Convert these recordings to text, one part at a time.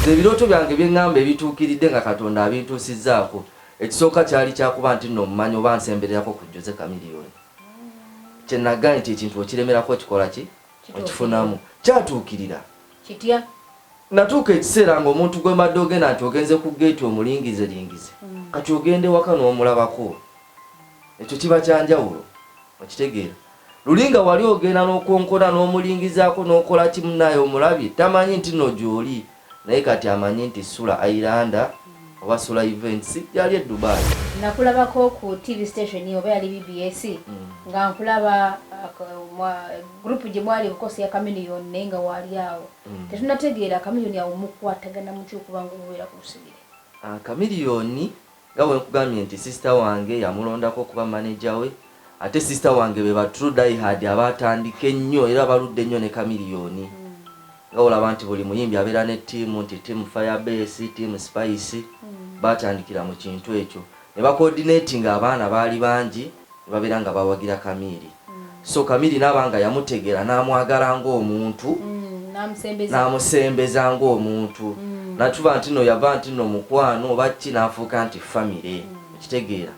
Ebirooto byange by'engamba ebituukiridde nga Katonda abintuusizzaako. Ekisooka kyali kyakuba nti nno mmanyi oba nsembererako ku Jose Chameleon. Kye nagambye nti ekintu okiremerako kikola ki? Okifunamu. Kyatuukirira. Kitya? Natuuka ekiseera ng'omuntu gwe mbadde ogenda nti ogenze ku geeti omulingize. Kati ogende waka n'omulabako. Ekyo kiba kyanjawulo. Okitegeera. Lulinga wali ogenda n'okonkona n'omulingizaako n'okola kimu naye omulabye tamanyi nti nno gy'oli. Naye kati amanyi nti Sula Islander oba Sula Events yali e Dubai. Nakulabako ku TV station oba yali BBS nga nkulaba group gye mwali bukosi ya Chameleon naye nga wali awo. Tetunategeera Chameleon yawo mukwatagana mu ky'okuba ng'obeera ku lusegere. Chameleon nga bwe nkugambye nti sister wange yamulondako kuba manager we. Ate sister wange be ba true die hard abatandika ennyo era baludde nnyo ne Chameleon. Nga olaba nti buli muyimbi abeera ne team nti team Firebase, team Spice batandikira mu kintu ekyo. Ne ba coordinating abaana baali bangi ne babeera nga bawagira Chameleon. So Chameleon n'abanga yamutegeera n'amwagala ng'omuntu n'amusembeza ng'omuntu. Natuba nti no yava nti no mukwano oba ki n'afuuka nti family. Ekitegeera.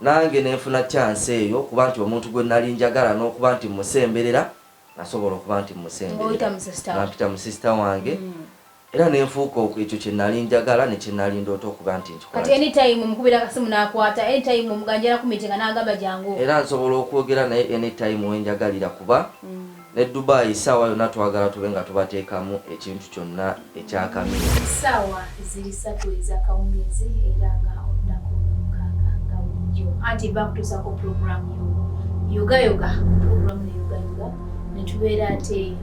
Nange nenfuna chance eyo kuba nti omuntu gwe nali njagala n'okuba nti musemberera nasobola okuba nti musemberera. Nampita mu sister wange. Era nenfuuka ekyo kye nali njagala ne kye nali ndoota okuba nti nkikola. Kati anytime mukubira kasimu n'akwata, anytime muganjala ku meeting n'agamba jangu. Era nsobola okwogera naye anytime wenjagalira kuba ne Dubai sawa yonna twagala tube nga tubateekamu ekintu kyonna ekya Chameleon. Sawa ziri 3 ez'akawungeezi era nga olunaku olw'omukaaga nga bulijjo. Anti bakutuusako program yoga program ne yoga ne tubeera ate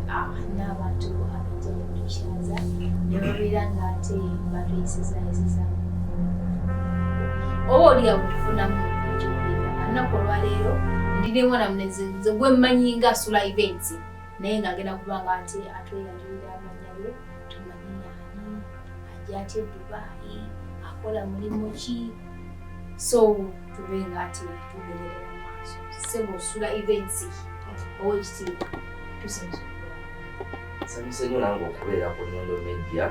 n'abantu ab'enjawulo tukyaza ne babeera nga ate batuyisiza oba oliawo tufunamu ekyokubeera. Olunaku olwaleero ndine mwana muneze gwe mmanyi nga Sula Events naye nga agenda kuba nga ate atweyanjulira amanya ge tumanyi ani ajja ate Dubai akola mulimu ki so tube nga ate tugerera maaso sebo Sula Events owekitiibwa tusinza Sanyuse nnyo nange okubeera ku Nyondo Media.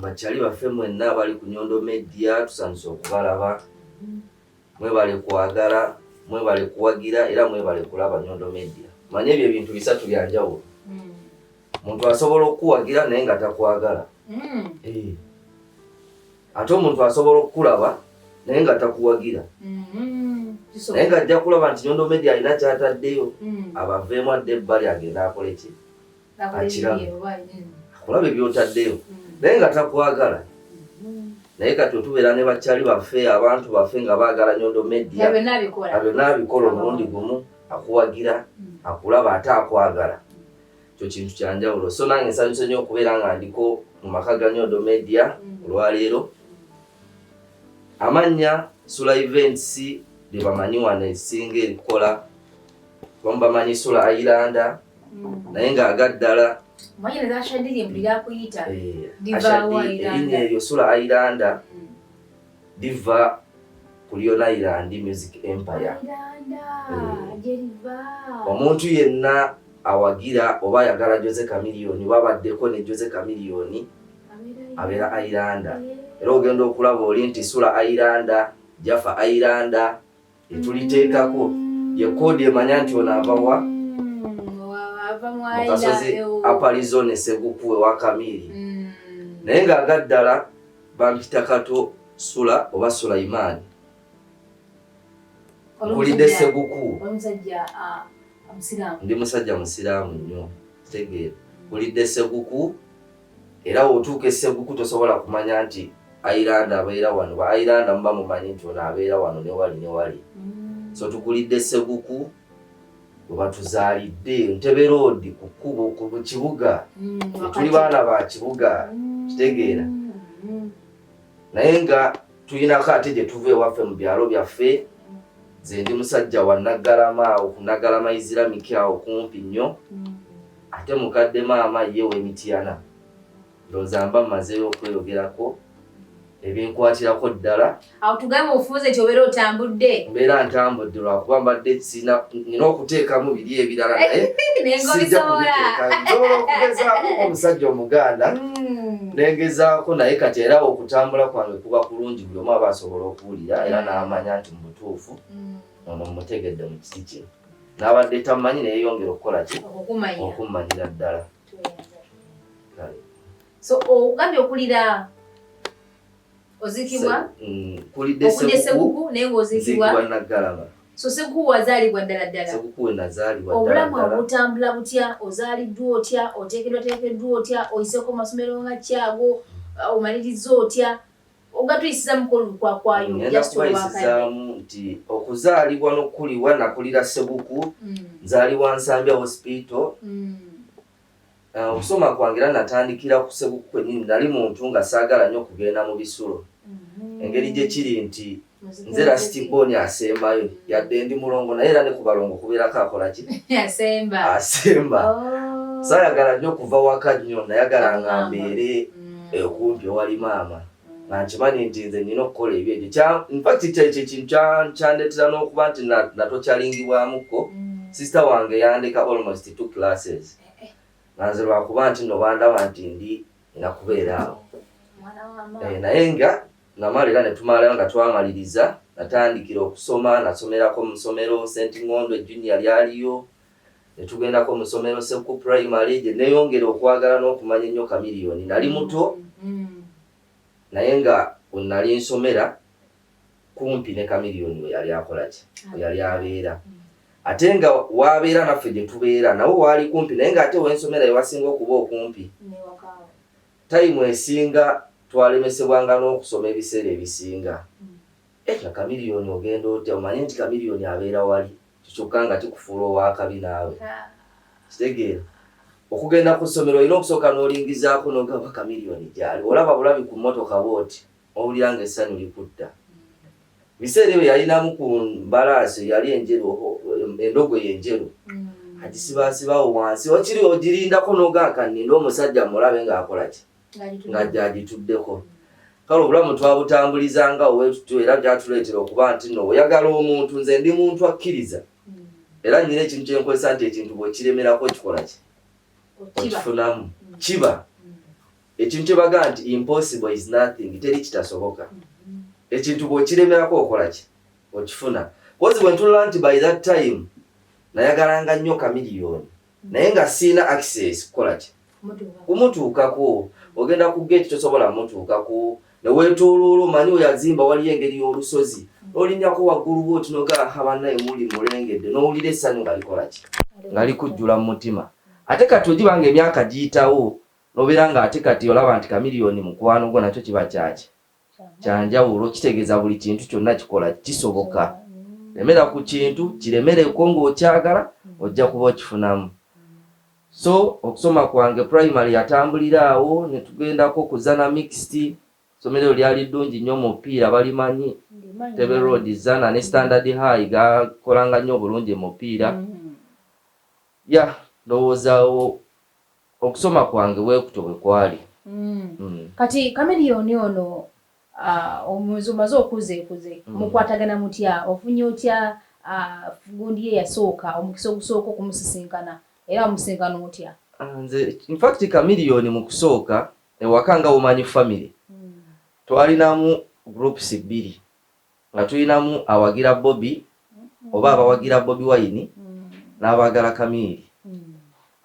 Bakyali baffe mwenna abali ku Nyondo Media tusanyuse okubalaba. Mwebale kwagala, mwebale kuwagira era mwebale kulaba Nyondo Media. Manye ebyo ebintu bisatu byanjawulo. Omuntu asobola okuwagira naye nga takwagala. Ate omuntu asobola okukulaba naye nga takuwagira. Naye nga ajja kulaba nti Nyondo Media alina kyataddeyo abaveemu adde ebbali agenda akole ki? Akulaba ebyotaddeyo naye nga takwagala. Naye kati otubeera ne bakyali baffe abantu baffe nga baagala Nyondo Media abyo n'abikola omulundi gumu akuwagira akulaba ate akwagala. Kyo kintu kyanjawulo. So nange nsanyuse nnyo okubeera nga ndiko mu maka ga Nyondo Media olwaleero. Amannya Sula Events lye bamanyi wano esinga erikola bamanyi Sula Islander naye nga agaddala Mwenye za shadiri mbira kuyita diva wa Islander. Eyo Sula Islander diva kuliona Ireland Music Empire. Omuntu yenna awagira oba yagala Jose Chameleon babaddeko ne Jose Chameleon abeera Islander. Era ogenda okulaba oli nti Sula Islander, Jaffa Islander etuliteekako ye kodi emanya nti onaava wa mukasozi Aparizone Segukuwe wa Chameleon. Naye nga agaddala bampita kato Sula oba Sulaimani. Kulidde Seguku. Ndi musajja musiraamu nnyo. Tegeera. Kulidde Seguku era otuuka Seguku tosobola kumanya nti Islander abeera wano. Ba Islander mba mumanyi nti ono abeera wano ne wali. So tukulidde Seguku batuzaalidde Ntebe Road ku kkubo ku kibuga. Tuli baana ba kibuga. Kitegeera. Naye nga tuyinako ate gye tuva ewaffe mu byalo byaffe. Nze ndi musajja wa Naggalama okunagalama Islamic awo kumpi nnyo. Ate mukadde maama ye w'Emityana. Ndowooza mba mmazeeyo okweyogerako. ebinkwatirako ddala. Awo tugambe ofuuze ky'obeera otambudde. Mbeera ntambudde lwakuba mbadde nina okuteekamu biri ebirala naye sijja kubiteeka. Nsobola okugezaako omusajja Omuganda nengezaako naye kati era okutambula kwange kuba kulungi buli omu aba asobola okuwulira era n'amanya nti mu butuufu ono mmutegedde mu kiti kye. N'abadde tamanyi naye yongera okukola ki? Okummanyira ddala. So ogambye okulira ozikibwa kulidde Sekuku naye ng'ozikibwa Naggalama. So Sekuku wazaalibwa ddala ddala. Sekuku we nazaalibwa ddala obulamu ddala. obutambula butya, ozaaliddwa otya, oteekeddwa otya, oyiseeko masomero nga kyago, omaliriza otya, ogatuyisiza mukolo lukwakwayo. Ngenda kubayisizaamu nti okuzaalibwa n'okukulibwa nakulira Sekuku, nzaalibwa Nsambya hospital. Okusoma kwange era natandikira ku Sekuku kwennyini. Nali muntu nga saagala nnyo okugenda mu bisulo. Engeri gye kiri nti nze Rastiboni asembayo yadde ndi mulongo naye era ne ku balongo kubeerako akola ki? Asemba. Saayagala nnyo okuva waka nnyo, nayagala nga mbeere okumpi ewali maama. Nga nkimanyi nti nze nnina okukola ebyo. In fact kyekyo kintu kyandeetera n'okuba nti natokyalingibwamuko. Sister wange yandeka almost 2 classes. Nanze lwakuba nti no bandaba nti ndi nakubeera awo. Naye nga namala era ne tumala nga twamaliriza, natandikira okusoma, nasomerako mu ssomero St. Ngondo Junior lyaliyo, ne tugendako mu ssomero Sekuku Primary gye neeyongera okwagala n'okumanya ennyo Chameleon. Nali muto naye nga nali nsomera kumpi ne Chameleon we yali akola ki? We yali abeera. Ate nga wabeera naffe gye tubeera nawo waali kumpi naye nga ate wensomera ewasinga okuba okumpi. Time esinga twalemesebwanga n'okusoma ebiseera ebisinga. Na Chameleon ogenda otya? Omanye nti Chameleon abeera wali kyokka nga kikufuula owakabi naawe. Kitegeera okugenda ku ssomero olina okusooka n'olingizaako n'ogamba Chameleon gyali. Olaba bulabi ku mmotoka bw'oti owulira ng'essanyu likutta. Biseera ebyo yalinamu ku mbalaasi yali enjeru, endogoyi enjeru. Agisibaasibaawo wansi okiri ogirindako n'ogamba nninda omusajja mulabe ng'akola ki? Ng'ajja agituddeko. Kale obulamu twabutambulizanga ow'etutu era byatuleetera okuba nti no oyagala omuntu, nze ndi muntu akkiriza. Era nnyina ekintu kye nkozesa nti ekintu bw'okiremerako kikola ki? Okifunamu. Kiba. Ekintu kye baga nti impossible is nothing, teri kitasoboka. Ekintu bw'okiremerako okola ki? Okifuna. Kozi bwe ntunula nti by that time nayagalanga nnyo Chameleon naye nga siina access kukola ki? Kumutuukako. Ogenda ku gate tosobola mutuukako. Ne weetooloola omanyi oyo azimba waliyo engeri y'olusozi. N'olinnyako waggulu bw'oti n'ogamba bannaye muli mulengedde n'owulira essanyu nga likola ki? Nga likujjula mu mutima. Ate kati ogibanga emyaka giyitawo n'obeera nga ate kati olaba nti Chameleon mukwano gwo nakyo kiba kyaki? Kyanjawulo. Kitegeeza buli kintu kyonna kikola kisoboka. Lemera ku kintu kiremereko ng'okyagala ojja kuba okifunamu. So okusoma kwange primary yatambulira awo ne tugendako kuzana mixed. Somero lyali ddungi nnyo mupiira balimanyi. Tebe Road zana ne Standard High gakolanga nnyo bulungi mupiira. Ya ndowooza okusoma kwange weekuto bwe kwali. Kati Chameleon ono omwezi omaze okuze mukwatagana mutya? Ofunye otya gundi ye yasooka omukisa ogusooka okumusisinkana era omusisinkana otya? Nze in fact Chameleon mu kusooka ewaka nga omanyi family. Twalinamu groups 2 nga tulinamu awagira Bobby oba abawagira Bobby Wine n'abagala Chameleon.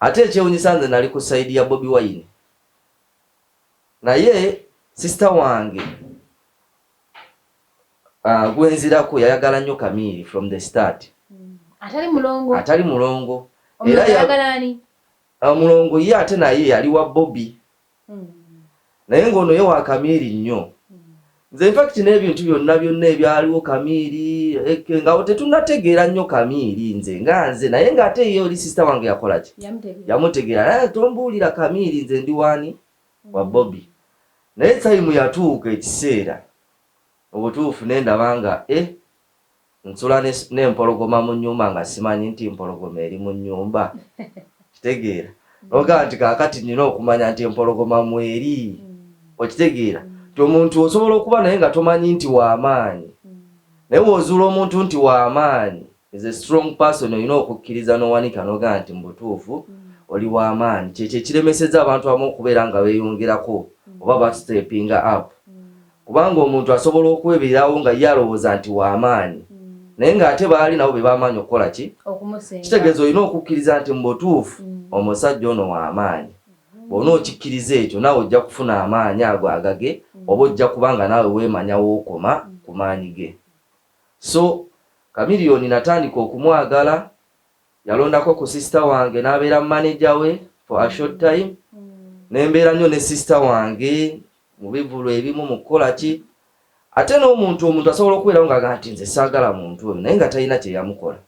Ate ekyewunyisa nze nali ku side ya Bobby Wine. Naye sister wange gwenzirako yayagala nnyo Chameleon from the start. Atali mulongo. Era yagalani. Mulongo ye ate naye yali wa Bobby. Naye ngono ye wa Chameleon nnyo. Nze in fact n'ebintu byonna ebyaliwo Chameleon nga tetunnategeera nnyo Chameleon nze naye ng'ate ye oli sister wange yakola ki? Yamutegeera. Tombuulira Chameleon nze ndi wani? Wa Bobby. Naye time yatuuka ekiseera obutuufu nendaba nga nsula n'empologoma mu nnyumba nga simanyi nti empologoma eri mu nnyumba. Kitegeera. Ogamba nti kaakati nnina okumanya nti empologoma mweri. Okitegeera. omuntu osobola okuba naye nga tomanyi nti w'amaanyi naye bw'ozuula omuntu nti w'amaanyi is a strong person olina okukkiriza n'owanika n'ogaa nti mu butuufu oli w'amaanyi kyekyo ekiremeseza abantu abamu okubeera nga beeyongerako oba basteppinga up kubanga omuntu asobola okwebeerawo nga ye alowooza nti w'amaanyi naye ng'ate baali nabo be b'amaanyi okukola ki kitegeeza olina okukkiriza nti mu butuufu omusajja ono w'amaanyi bw'ona okikkiriza ekyo naawe ojja kufuna amaanyi ago agage oba ojja kubanga naawe weemanyawo okoma ku maanyi ge. So Chameleon natandika okumwagala yalondako ku sister wange n'abeera manager we for a short time nembeera nnyo ne sister wange mu bivulo ebimu mu kukola ki ate n'omuntu asobola okubeerawo ng'agaa nti nze saagala muntu oyo naye nga talina kye yamukola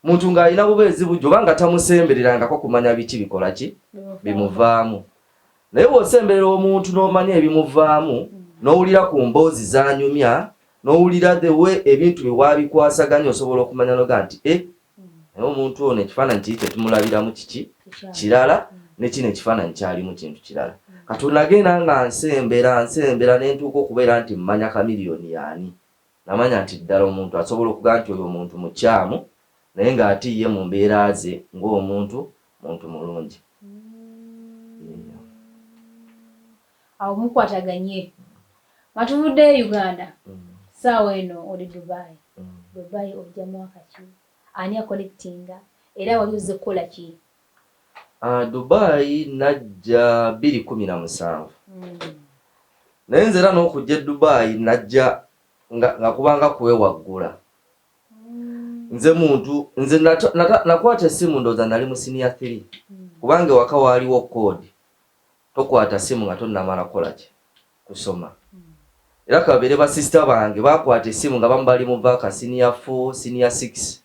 muntu ng'alina bubeezi bujjo oba nga tamusembererangako kumanya biki bikola ki bimuvaamu naye bw'osemberera omuntu n'omanya ebimuvaamu n'owulira ku mboozi z'anyumya n'owulira the way ebintu bye waabikwasaganya osobola okumanya noga nti naye omuntu ono ekifaananyi kiri tetumulabiramu kiki kirala ne kino ekifaananyi kyalimu kintu kirala kati nagenda nga nsembera ne ntuuka okubeera nti mmanya Chameleon yaani namanya nti ddala omuntu asobola okugaa nti oyo omuntu mukyamu naye ng'ate ye mu mbeera ze ng'omuntu mulungi. Awo mukwataganye matuvudde Uganda saawa eno oli Dubai ojja mwaka ki ani akolektinga era wali ozze kukola ki? Dubai najja 2017 naye nze era n'okujja Dubai najja nga kubanga kwewaggula nze nakwata essimu ndooza nali mu senior 3 kubanga waka waaliwo code tokwata simu nga tonnamala kukola ki kusoma era kabere ba sister bange bakwata essimu nga bali mu vaka senior 4 senior 6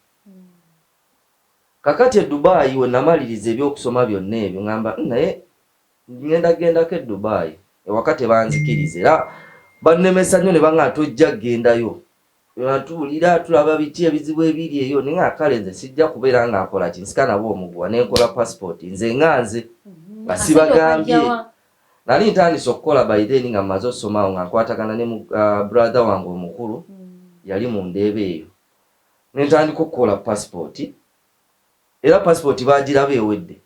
kakati Dubai we namaliriza ebyokusoma byonna ebyo ngamba naye gendako Dubai ewakati banzikiriza era bannemesa nnyo ne banga tojja gendayo tuwulira tulaba biti ebizibu ebiri eyo naye akale nze sijja kubeera nga nkola kinsika nabo omuguwa nenkola passport nze nganze nga sibagambye nali ntandise okukola by then nga mmaze osomawo nga nkwatagana ne brother wange omukulu yali mu ndeeba eyo nentandika okukola passport era passport bagiraba ewedde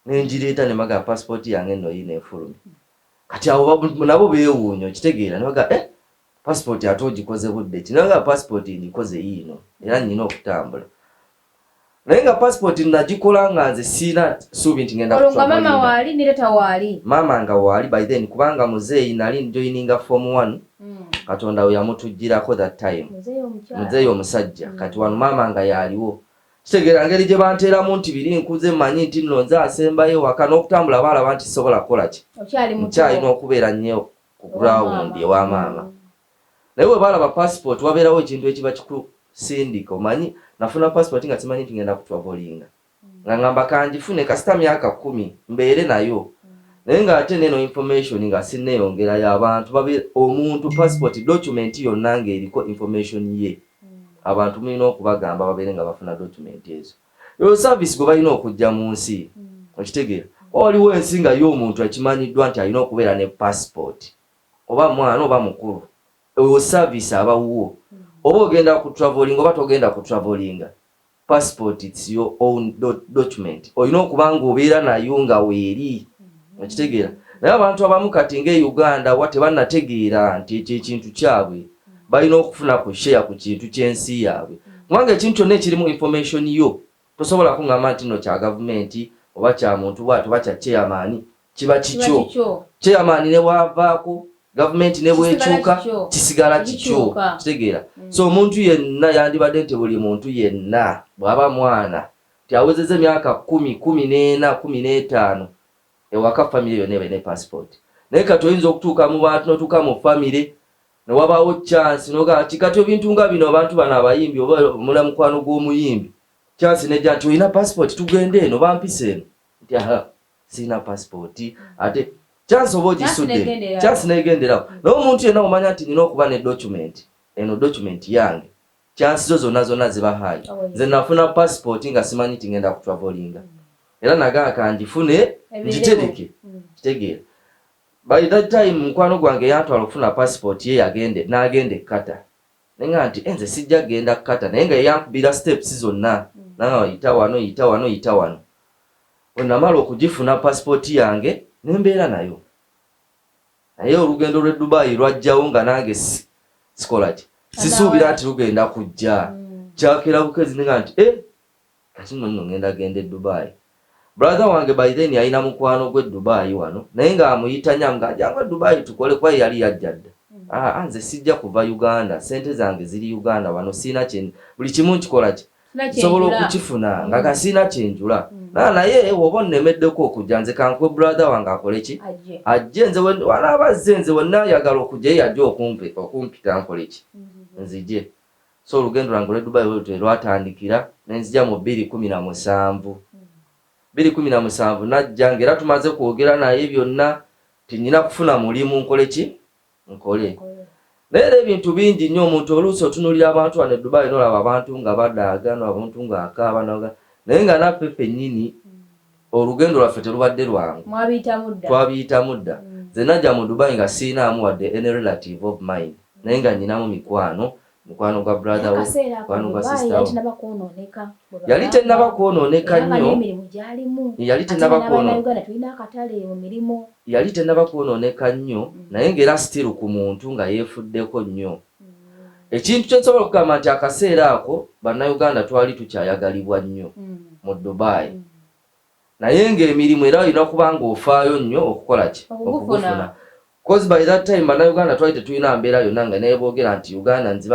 nenjireeta ne maga passport yange nno yina efulumi kati abo nabo beewuunya kitegeera ne baga passport ate ogikoze budde ki naga passport ngikoze yiino era nnyina okutambula naye nga passport nagikola nga nze siina suubi nti ngenda olunga mama waali nireta waali mama nga waali by then kubanga muzeeyi nali njoininga form 1 katonda we yamutujjirako that time muzeeyi omusajja kati wano mama nga yaaliwo kitegeera ngeri gye banteeramu nti biri nkuze mmanyi nti nno nze asembayo waka n'okutambula baalaba nti sobola kukola ki nkyalina okubeera nnyo ku ground ewa maama naye bwe baalaba passport wabeerawo ekintu ekiba kikusindika omanyi nafuna passport nga simanyi nti ngenda kutravelinga nga ngamba kanjifune kasita myaka 10 mbeere nayo naye ng'ate neno information nga sinneeyongerayo abantu omuntu passport document yonna ng'eriko information ye abantu mulina okubagamba babeere nga bafuna document ezo yo service gwe balina okujja mu nsi okitegeera waliwo ensi nga y'omuntu ekimanyiddwa nti alina okubeera ne passport oba mwana oba mukulu eyo service abawuwo oba ogenda ku traveling oba togenda ku traveling passport it's your own document olina okubanga obeera nayo nga weeri okitegeera naye abantu abamu kati ng'e Uganda wate bannategeera nti ekyo ekintu kyabwe balina okufuna ku share ku kintu ky'ensi yaabwe kubanga ekintu kyonna ekirimu information yo tosobola kungamba nti nno kya gavumenti oba kya muntu bw'ati oba kya chairman kiba kikyo chairman ne bwavaako gavumenti ne bwekyuka kisigala kikyo kitegeera so omuntu yenna yandibadde nti buli muntu yenna bw'aba mwana tiawezeze emyaka 10, 14, 15 ewaka family yonna ebe ne passport naye kati oyinza okutuuka mu bantu notuuka mu family ne wabaawo chance noga kati ebintu nga bino abantu bano abayimbi oba mulamukwano gw'omuyimbi chance nejja nti olina passport tugende eno bampise eno nti aha sina passport ate chance oba ogisudde chance negenderawo naye omuntu yenna omanya nti nina okuba ne document eno document yange chance zo zonna zibahayi nze nafuna passport nga simanyi nti ngenda kutravelinga era nagaa kanjifune ngitereke kitegeera by that time mukwano gwange yantwala okufuna passport ye yagende n'agende kata nenga nti enze sijja genda kata naye nga yankubira steps zonna nanga yita wano onamala okugifuna passport yange nembeera nayo naye olugendo lwe Dubai lwajjawo nga nange sikola ki sisuubira nti lugenda kujja kyakera bukezi nenga nti kati nno ngenda gende Dubai. Brother wange by then yalina mukwano gwe Dubai wano naye nga amuyita nyamga jangu Dubai tukole kwa yali yajjadde anze sijja kuva Uganda sente zange ziri Uganda wano sina kye buli kimu nkikola ki sobola okukifuna nga kasina kyenjula naye woba nnemeddeko okujja nze kankwe brother wange akole ki ajje nze wanabazze nze wonna ayagala okujja yajja okumpita nkole ki nzije. So olugendo lwange lwe Dubai lwatandikira nenzija mu 2017 najja ngera tumaze kwogera naye byonna tinyina kufuna mulimu nkole ki nkole naye ebintu bingi nnyo omuntu oluusi otunulira abantu wano Dubai nolaba abantu nga badaaga n'abantu nga akaaba naye nga naffe ffennyini olugendo lwaffe terubadde lwangu twabiyita mudda nze najja mu Dubai nga siinaamu wadde any relative of mine naye nga nyinamu mukwano gwa brother wo mukwano gwa sister wo yali tennaba kwonooneka nnyo yali tennaba kwonooneka nnyo naye ng'era still ku muntu nga yeefuddeko nnyo. Ekintu kye nsobola okugamba nti akaseera ako bannayuganda twali tukyayagalibwa nnyo mu Dubai naye ng'emirimu era olina kuba ng'ofaayo nnyo okukola ki okugufuna. Because by that time bannayuganda twali tetulina mbeera yonna nga naye boogera nti Ugandans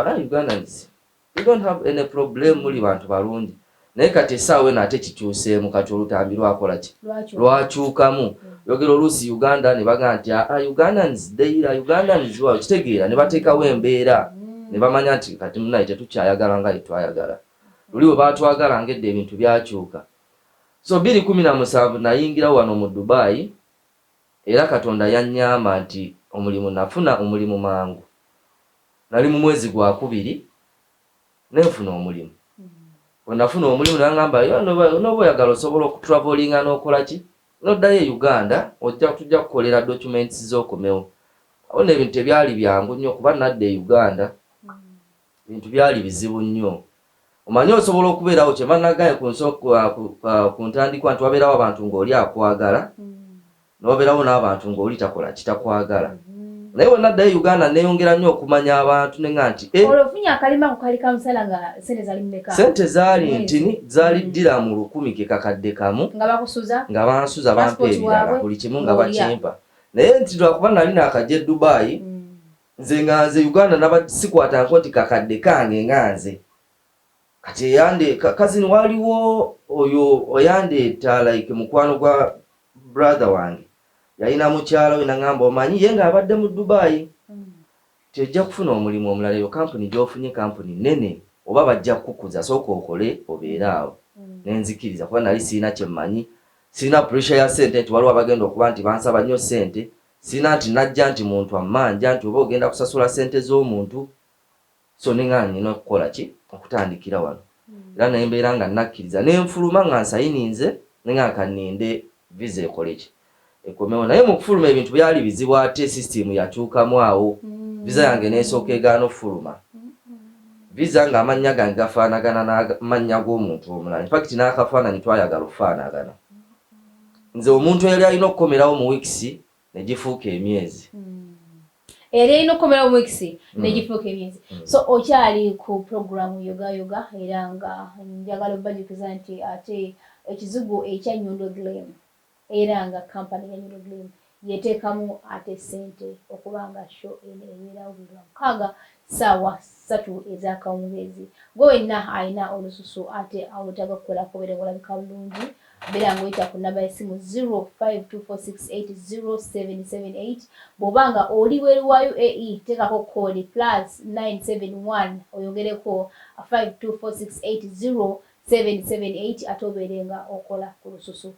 we don't have any problem muli bantu balungi naye kati essaawa eno ate kikyuseemu kati olutambi lwakola ki lwakyukamu yogera oluusi Uganda ne bagamba nti Ugandans wawe kitegeera ne bateekawo embeera ne bamanya nti kati munaye tetukyayagala nga yetwayagala luli bwe baatwagala ngedde ebintu byakyuka. So 2017 nayingira wano mu Dubai era Katonda yannyamba nti omulimu nafuna omulimu mangu nali mu mwezi gwa 2 nenfuna omulimu nafuna omulimu nangamba noba oyagala osobola okutravelinga n'okola ki noddayo Uganda tujja kukolera documents z'okomewo awo n'ebintu tebyali byangu nnyo kuba nadde Uganda ebintu byali bizibu nnyo omanyi osobola okubeerawo kye bannagaye ku ntandikwa nti wabeerawo abantu ng'oli akwagala n'obeerawo n'abantu ng'oli takola kitakwagala naye bwe naddayo Uganda neeyongera nnyo okumanya abantu nenga nti olofunya akalima ku kali kamusala nga sente zali mmeka sente zaali ntini zaali ddiramu 10 ke kakadde kamu nga bansuza bampa ebirala buli kimu nga bakimpa naye nti lwakuba nali naakajja Dubai nze nga nze Uganda nabasikwata nti kakadde kange nga nze kati eyande kazini waliwo oyo oyandeeta like mukwano gwa brother wange yalina mukyala we nangamba omanyi ye nga abadde mu Dubai tejja kufuna omulimu omulala eyo kampuni gy'ofunye kampuni nene oba bajja kukuza sooka okole obeere awo nenzikiriza kuba nali siina kyemmanyi siina pressure ya sente nti waliwo abagenda okuba nti bansaba nnyo sente siina nti najja nti muntu amanja nti oba ogenda kusasula sente z'omuntu so nenga nina okukola ki okutandikira wano era nembeera nga nakkiriza nenfuluma nga nsayininze nenga kaninde visa ekole ki ekomewo naye mu kufuluma ebintu byali bizibu ate system yakyukamu awo visa yange n'esooka egaana okufuluma visa nga amannya gange gafaanagana n'amannya g'omuntu omulala in fact n'akafaananyi twayagala okufaanagana nze omuntu eyali alina okukomerawo mu weeks negifuuka emyezi so okyali ku programu yoga era nga njagala obbajukiza nti ate ekizigo ekya Nyondo Glam era nga kampani ya Nyondo Glam yeteekamu ate sente okubanga show ebeerawo buli lwamukaaga ssaawa 3 ez'akawungeezi gwe wenna alina olususu ate awetaga kukola kubeera ng'olabika bulungi beera ng'oyita ku nnamba y'essimu 0524680778 bw'obanga oli w'eruwa UAE teekako koodi +971 oyongereko 524680 ate obeere nga okola ku lususu.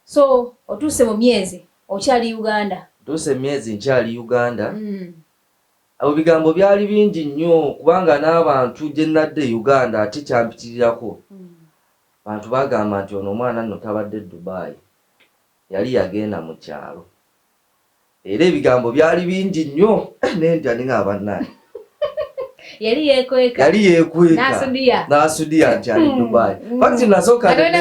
So otuuse mu myezi okyali Uganda? Tuuse myezi nkyali Uganda. Abo bigambo byali bingi nnyo kubanga n'abantu gye nadde Uganda ate kyampitirirako. Abantu bagamba nti ono omwana nno tabadde Dubai. Yali yagenda mu kyalo. era ebigambo byali bingi nnyo nentya ninga abannaye yali yekweka n'asudiya nti ali Dubai. Fakti nasooka nali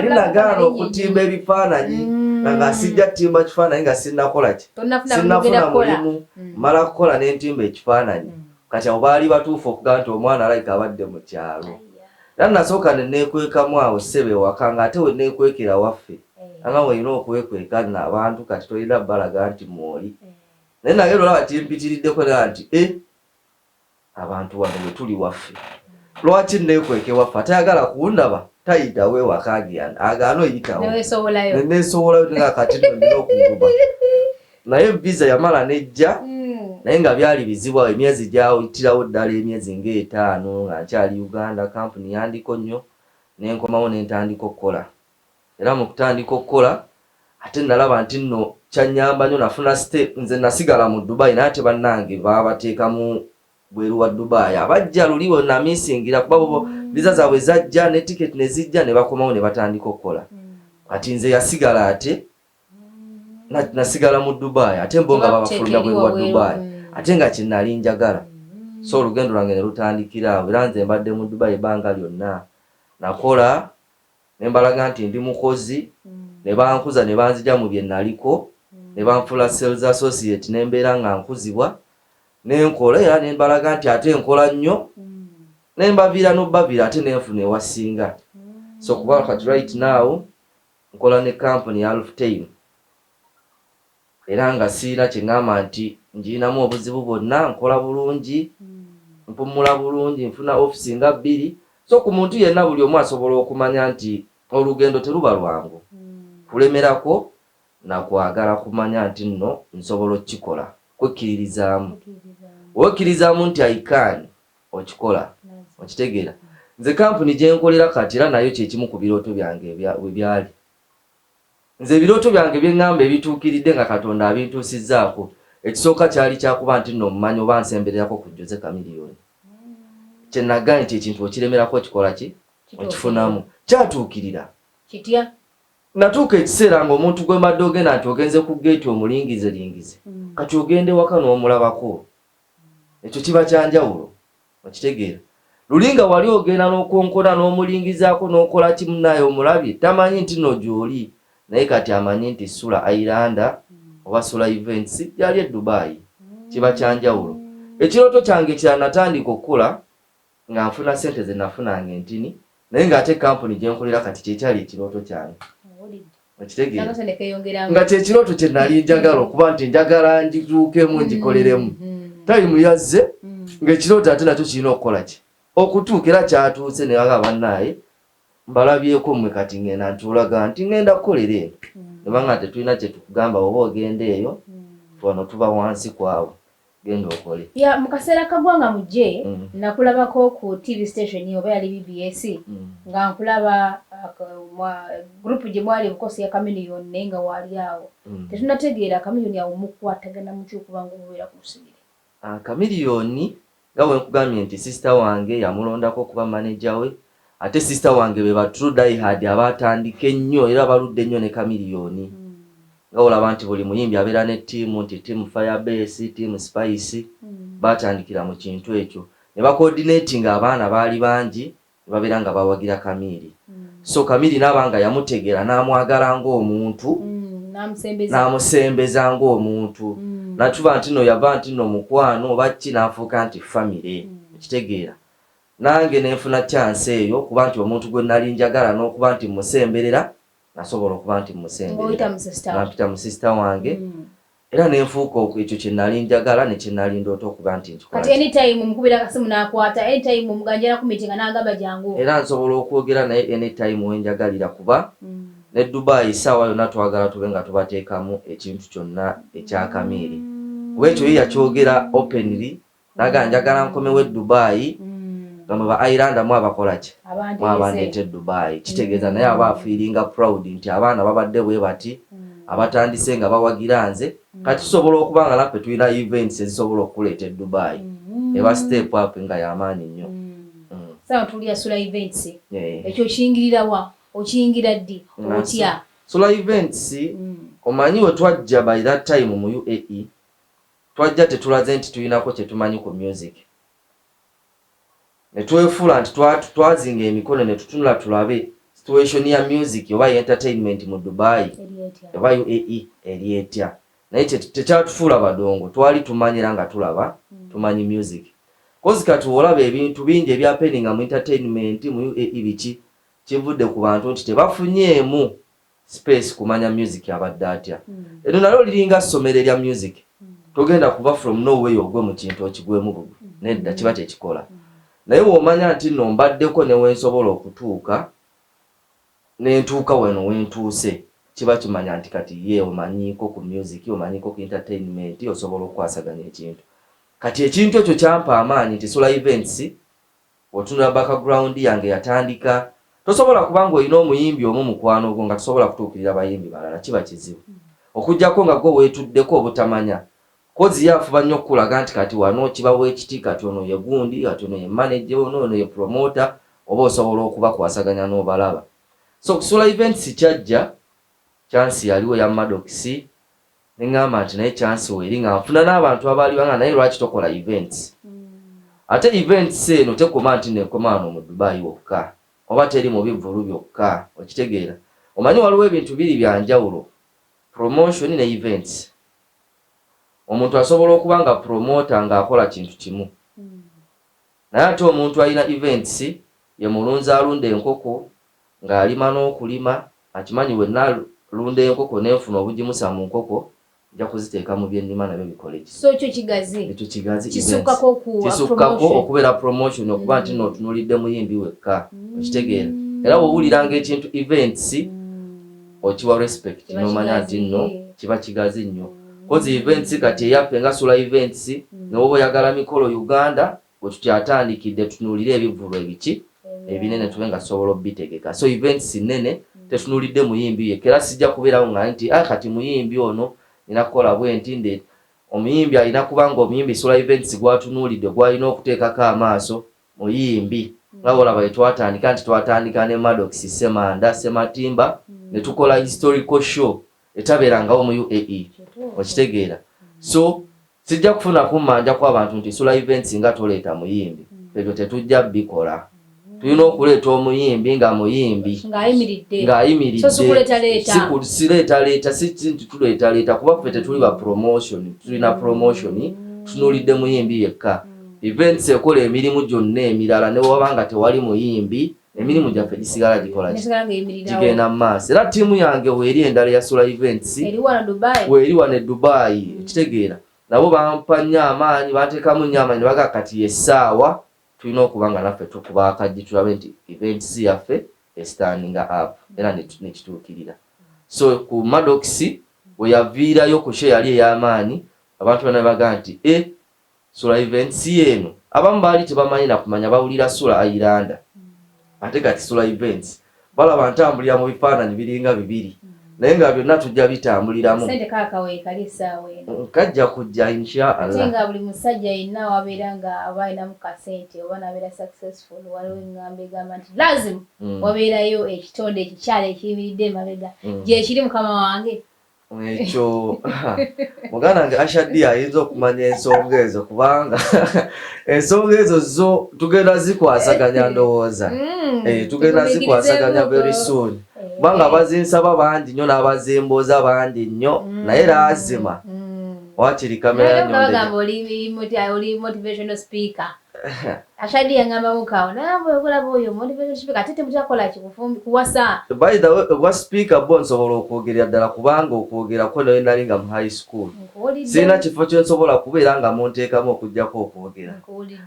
nagaana okutimba ebifaananyi nga sijja timba kifaananyi nga sinnakola ki sinnafuna mulimu mala kukola n'entimba ekifaananyi kati abo baali batuufu okugamba nti omwana alayika abadde mu kyalo. Era nasooka ne neekwekamu awo ssebe waka ng'ate we neekwekera waffe nga weerina okwekweka n'abantu kati tolina balaga nti mwoli. Naye nagenda olaba timpitiriddeko era nti abantu wano bwe tuli waffe lwaki neekweke waffe atayagala kundaba tayitawo ewaka agaana oyitawo neesowolayo nga kati nondina okuguba. Naye visa yamala nejja naye nga byali bizibu emyezi gyawitirawo ddala emyezi nga5 nga nkyali Uganda. Kampuni yandiko nnyo nenkomawo nentandika okukola. Era mu kutandika okukola ate nalaba nti nno kyanyamba nnyo nafuna nze nasigala mu Dubai naye ate bannange babateekamu bweru wa Dubai abajja luli wonna misingira kuba bo visa zaabwe zajja ne ticket ne zijja ne bakomawo ne batandika okukola. Kati nze yasigala ate nasigala mu Dubai ate mbonga babafulumya bweru wa Dubai ate nga kinali njagala. So olugendo lwange ne lutandikira awo era nze mbadde mu Dubai ebbanga lyonna nakola ne mbalaga nti ndi mukozi ne bankuza ne banzija mu bye naliko ne banfula sales associate ne mbeera nga nkuzibwa nenkola era ne mbalaga nti ate nkola nnyo ne mbaviira n'obbavira ate nenfuna ewasinga. So kuba kati right now nkola ne company ya Luftain era nga siina kyeŋŋamba nti njinamu obuzibu bwonna nkola bulungi mpumula bulungi nfuna office nga 2. So ku muntu yenna buli omu asobola okumanya nti olugendo teruba lwangu kulemerako nakwagala kumanya nti nno nsobola okukikola kwekkiririzaamu wekkiririzaamu nti ayikaani okikola okitegeera. Nze kampuni gye nkolera kati era nayo kyekimu ku birooto byange bwe byali. Nze ebirooto byange bye ŋŋamba ebituukiridde nga Katonda abintuusizzaako ekisooka kyali kyakuba nti nno mmanyi oba nsembererako ku Jose Chameleon. Kye nagambye nti ekintu okiremerako okikola ki okifunamu kyatuukirira kitya. Natuuka ekiseera ng'omuntu gwe mbadde ogenda nti ogenze ku gate omulingize kati ogende waka n'omulabako ekyo kiba kyanjawulo okitegeera. Lulinga wali ogenda n'okonkona n'omulingizaako n'okola kimu naye omulabye tamanyi nti nno gy'oli naye kati amanyi nti Sula Islander oba Sula Events yali e Dubai kiba kyanjawulo. Ekirooto kyange kya natandika okukola nga nfuna sente ze nafunanga entini naye ng'ate kampuni gye nkolera kati kyekyali ekirooto kyange okitegeera nga kyekirooto kye nali njagala okuba nti njagala ngituukemu ngikoleremu. Tayimu yazze ng'ekirooto ate nakyo kirina okukola ki okutuuka era kyatuuse ne baga bannaye mbalabyeko mmwe kati ngenda ntulaga nti ngenda kukolera eno nebanga tetulina kye tukugamba oba ogenda eyo wano tuba wansi kwawe genda okole. Ya mu kaseera kagwanga mujje nakulabako ku TV station oba yali BBS nga nkulaba group gye mwali bukosi ya Chameleon nenga wali awo tetunategeera Chameleon yawo mukwatagana muki okubanga omubeera ku lusegere. Chameleon nga bwe nkugambye nti sister wange yamulondako okuba manager we ate sister wange be ba true die hard abatandika ennyo era baludde ennyo ne Chameleon. Nga olaba nti buli muyimbi abeera ne ttiimu nti ttiimu Firebase ttiimu Spice batandikira mu kintu ekyo ne bacoordinating abaana baali bangi ne babeera nga bawagira Chameleon. So Chameleon n'abanga yamutegeera n'amwagala ng'omuntu n'amusembeza ng'omuntu natuba nti no yava nti no mukwano oba ki n'afuuka nti family ekitegeera. Nange nenfuna chance eyo kuba nti omuntu gwe nali njagala n'okuba nti musemberera nasobola okuba nti musemberera napita mu sister wange era nenfuuka ekyo kye nali njagala ne kye nali ndoota okuba nti nkikola. Kati anytime mukubira kasimu n'akwata anytime muganjira ku meeting n'agamba jangu era nsobola okwogera naye anytime wenjagalira kuba ne Dubai sawa yonna twagala tube nga tubateekamu ekintu kyonna ekya Chameleon. Kuba ekyo ye yakyogera openly naga njagala nkomewo e Dubai gamba ba Islander mu abakola ki abandeete Dubai kitegeeza naye aba feelinga proud nti abaana babadde bwe bati abatandise nga bawagira nze kati tusobola okuba nga naffe tulina events ezisobola okuleeta e Dubai eba step up nga y'amaanyi nnyo. Sawa tulya Sula Events ekyo kiyingirira wa okiyingira ddi otya? Sula Events omanyi we twajja by that time mu UAE twajja tetulaze nti tulinako kye tumanyi ku music ne twefuula nti twazinga emikono ne tutunula tulabe situation ya music oba entertainment mu Dubai oba UAE eri etya naye tekyatufuula badongo twali tumanyira nga tulaba tumanyi music kozi kati olaba ebintu bingi ebyapeninga mu entertainment mu UAE biki kivudde ku bantu nti tebafunyeemu space kumanya music abadde atya eno nalyo liringa ssomero lya music togenda kuba from nowhere ogwe mu kintu okigwemu bugu nedda kiba kyekikola naye womanya nti nno mbaddeko ne wensobola okutuuka nentuuka weno wentuuse kiba kimanya nti kati ye omanyiko ku music omanyiko ku entertainment osobola okukwasaganya ekintu kati ekintu ekyo kyampa amaanyi nti Sula Events otunula background yange yatandika tosobola kubanga olina omuyimbi omu mukwano gwo nga tosobola kutuukirira bayimbi balala kiba kizibu okujjako nga gwe weetuddeko obutamanya kozi yafuba nnyo okulaga nti kati wano kibawo ekiti kati ono ye gundi kati ono ye manager ono ye promoter oba osobola okubakwasaganya n'obalaba so Sula Events kyajja chance yaliwo ya Maddox nengamba nti naye chance weri nga nfuna n'abantu abaali banga naye lwaki tokola events ate events eno tekoma nti nekoma wano mu Dubai wokka oba teri mu bivvulu byokka okitegeera omanyi waliwo ebintu biri bya njawulo promotion ne events omuntu asobola okuba nga promoter ng'akola kintu kimu naye ate omuntu alina events ye mulunzi alunda enkoko ng'alima n'okulima akimanyi wenna lunda enkoko nenfuna obugimusa mu nkoko nja kuziteeka mu byennima nabyo bikole ki so ekyo kigazi ekyo kigazi kisukako okubeera promotion okuba nti nno otunulidde muyimbi wekka okitegeera era bw'owuliranga ekintu events okiwa respect n'omanya nti nno kiba kigazi nnyo kozi events kati eyaffe nga Sula Events n'oba oyagala mikolo Uganda bwe tutyatandikidde tutunuulire ebivvulu ebiki ebinene tube nga tusobola obitegeka so events nene tetunulidde muyimbi ye kera sijja kubeerawo nga nti kati muyimbi ono nina kukola bwenti nde omuyimbi alina kubanga omuyimbi Sula Events gwatunuulidde gwalina okuteekako amaaso muyimbi nga olaba twatandika nti twatandika ne Maddox Semanda Sematimba ne tukola historical show etabeerangawo mu UAE okitegeera so sijja kufuna kummanja kw'abantu nti Sula Events nga toleeta muyimbi ebyo tetujja bikola tulina okuleeta omuyimbi nga muyimbi ng'ayimiridde sireeta si nti tuleeta kuba ffe tetuli ba promotion tulina promotion tunuulidde muyimbi yekka events ekola emirimu gyonna emirala ne wabanga tewali muyimbi emirimu gyaffe gisigala gikola gigenda mu maaso era ttiimu yange weeri endala ya Sula Events weeri wano e Dubai ekitegeera nabo bampa nnyo amaanyi bateekamu nnyo amaanyi baga kati yessaawa tulina okuba nga naffe tukuba akajji tulabe nti events yaffe estandinga up era nekituukirira so ku Maddox we yaviirayo ku show yali ey'amaanyi abantu bana baga nti Sula Events yeno abamu baali tebamanyi na kumanya bawulira Sula ayiranda ate kati Sula Events balaba ntambulira mu bifaananyi biringa bibiri naye nga byonna tujja bitambuliramu sente kaakaweekali essaawa eno kajja kujja inshallah ate nga buli musajja yenna wabeera nga aba alinamu kasente oba nabeera successful waliwo engamba egamba nti lazimu wabeerayo ekitonde ekikyala ekiyimiridde emabega gyekiri mukama wange ekyo muganda wange Ashadi ayinza okumanya ensonga ezo kubanga ensonga ezo zo tugenda zikwasaganya ndowooza tugenda zikwasaganya very soon kubanga abazinsaba bangi nnyo n'abazimbuuza bangi nnyo naye lazima wakiri kamera Nyondo oli motivational speaker Ashadi yangamba mukawo nabwe okulaba oyo motivational speaker ate temutakola kikufumbi kuwasa by the way wa speaker bo nsobola okwogerera ddala kubanga okwogera ko nayo nali nga mu high school sina kifo kye nsobola kubeera nga munteekamu okujjako okwogera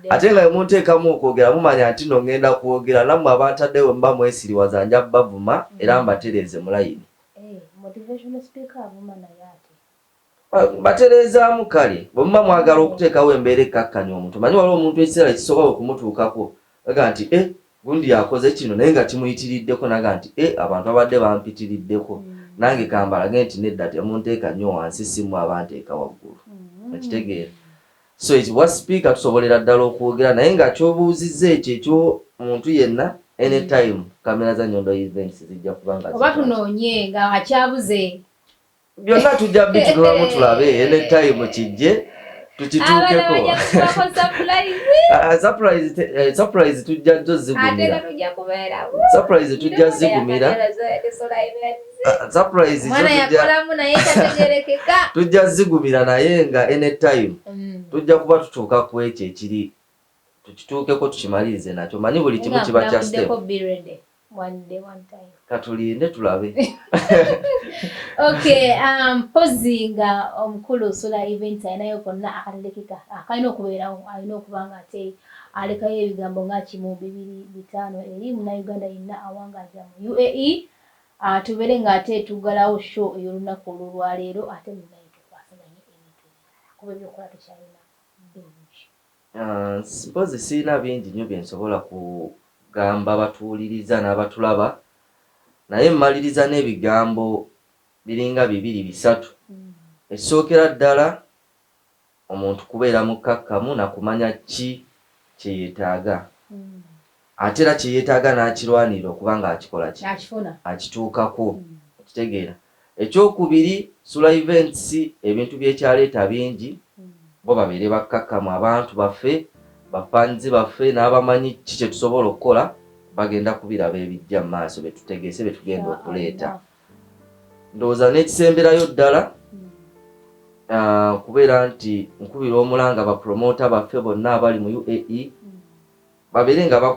ate nga munteekamu okwogera mumanya nti no ngenda kwogera nammwe abantaddewo mba mwesiriwaza nja bavuma era mbatereeze mu layini motivational speaker avuma naye batereezaamu kale bwemuba mwagala okuteekawo embeera ekkakkanya omuntu manyi waliwo omuntu ekiseera kisobola okumutuukako aga nti gundi yakoze kino naye nga kimuyitiriddeko naga nti abantu abadde bampitiriddeko nange kambalage nti nedda temunteeka nnyo wansi simu abanteeka waggulu ekitegeera so wa speaker tusobolera ddala okwogera naye nga kyobuuzizza ekyo ekyo omuntu yenna anytime kamera za Nyondo Events zijja kubanga oba tunoonye nga akyabuze byonna tujja bitunulamu tulabe anytime kijje tukituukeko. Surprise tujja zigumira. Surprise tujja zigumira. Surprise tujja zigumira naye nga anytime tujja kuba tutuuka ku ekyo ekiri tukituukeko tukimalirize nakyo. Manyi buli kimu kiba kya step. One time. Katulinde tulabe. Okay, pozinga omukulu sula event ayinayo konna akalekeka akalina okubeerawo alina okubanga ate alekayo ebigambo nga kimu 2 5 eri Munnayuganda yenna awangaza mu UAE tubeere nga ate tugalawo show ey'olunaku olwaleero ate munaye tukwasaganye ebintu kuba ebyokola tukyalina bingi. Suppose sirina bingi nnyo bye nsobola kugamba batuwuliriza n'abatulaba naye mmaliriza n'ebigambo biringa 2 3. Esookera ddala omuntu kubeera mukkakkamu na kumanya ki kye yeetaaga. Ate era kye yeetaaga n'akirwanirira okubanga akikola ki akituukako. Okitegeera. Ekyokubiri sula events ebintu byekyaleeta bingi bo babeere bakkakkamu abantu baffe bapanzi baffe n'abamanyi ki kye tusobola okukola bagenda kubiraba ebijja mu maaso betutegeese betugenda okuleeta. Ndowooza n'ekisemberayo ddala kubeera nti nkubira omulanga bapromota baffe bonna abali mu UAE babeere nga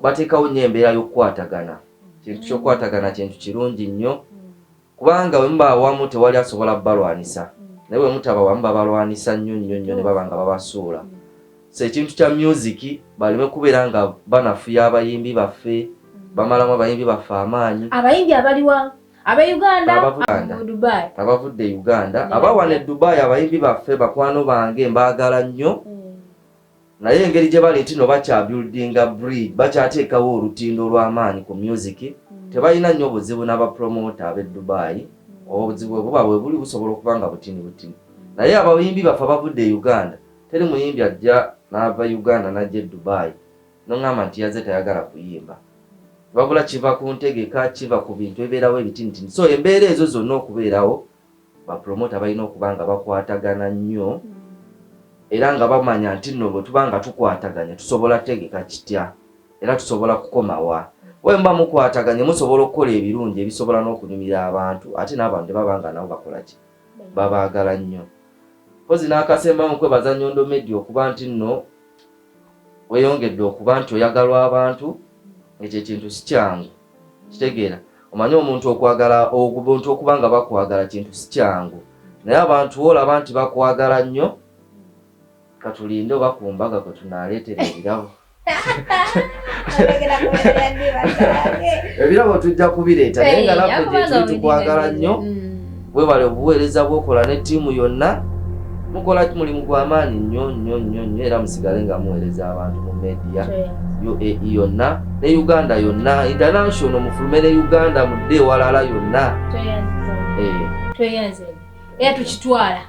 bateekawo nnyo embeera y'okukwatagana. Kintu ky'okukwatagana kintu kirungi nnyo kubanga bwe muba awamu tewali asobola balwanisa naye bwe mutaba wamu babalwanisa nnyo ne baba nga babasuula. So ekintu kya music baleme kubeera nga banafuya abayimbi baffe bamalamu abayimbi baffe amaanyi. Abayimbi abaliwa Uganda Dubai abavudde Uganda abawana e Dubai abayimbi baffe bakwano bange mbaagala nnyo naye engeri gye bali nti no bakyabuildinga bridge bakyateekawo olutindo olw'amaanyi ku music tebalina nnyo obuzibu n'abapromota ab'e Dubai. Obuzibu buba bwe buli busobola okuba nga butini naye abayimbi baffe abavudde Uganda teri muyimbi ajja n'ava Uganda n'ajja e Dubai n'oŋŋamba nti yazze tayagala kuyimba wabula kiva ku ntegeka kiva ku bintu ebibeerawo ebitinitini. So embeera ezo zonna okubeerawo bapromota balina okuba nga bakwatagana nnyo era nga bamanya nti nno bwe tuba nga tukwataganya tusobola tegeka kitya era tusobola kukomawa. Bwe mba mukwataganye musobola okukola ebirungi ebisobola n'okunyumira abantu ate n'abantu baba nga nabo bakola ki babaagala nnyo. Pozi n'akasemba mu kwebaza Nyondo Media okuba nti nno weyongedde okuba nti oyagalwa abantu ekyo ekintu si kyangu. Kitegeera omanyi omuntu okwagala omuntu okuba nga bakwagala kintu si kyangu naye abantu olaba nti bakwagala nnyo katulinde oba ku mbaga kwe tunaaleetera ebirabo. Ebirabo tujja kubireeta naye nga naffe gye tuli tukwagala nnyo bwebale obuweereza bwokola ne ttiimu yonna mukola mulimu gw'amaanyi nnyo era musigale nga muweereza abantu mu media UAE yonna ne Uganda yonna international mufulume ne Uganda mudde ewalala yonna tweyanze era tukitwala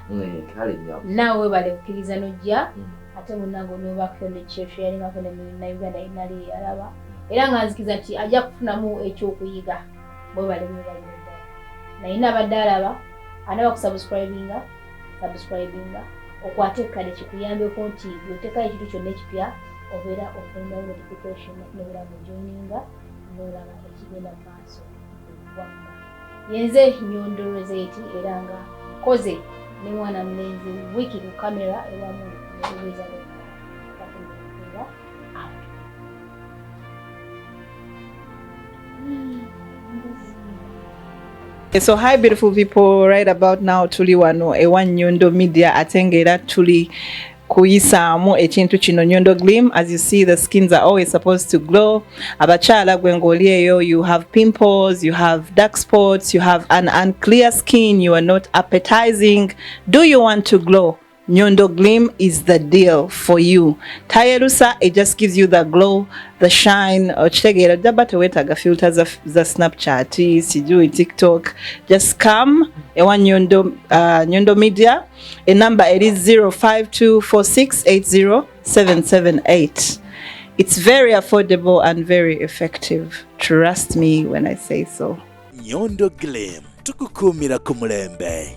kale nnyo naawe bale kukkiriza n'ojja ate munnange onoobaako nekyefyo yalingako ne Uganda yenali yalaba era nga nzikiza nti ajja kufunamu ekyokuyiga bwe bale naye nabadde alaba anaba kusubscribinga okwate kale kikuyambeko nti bw'oteekayo ekintu kyonna ekipya obeera ofunirawo notification nobeera mujoininga n'olaba ekigenda mu maaso wamma. Yenze Nyondo Rozet era nga koze ne mwana mulenzi wiki ku kamera ewamu n'ebiweza nga So hi beautiful people, right about now tuli wano ewa Nyondo Media atengera tuli kuyisaamu ekintu kino Nyondo Gleam. As you see, the skins are always supposed to glow. Abachala gwengolieyo, you have pimples, you have dark spots, you have an unclear skin, you are not appetizing. Do you want to glow? Nyondo Gleam is the deal for you. Tayerusa, it just gives you the glow, the shine. Ochitegera dabate wetaga filters za Snapchat, sijui TikTok. Just come ewa Nyondo Media. A number it is 0524680778. It's very affordable and very effective. Trust me when I say so. Nyondo Gleam. tukukuumira ku mulembe.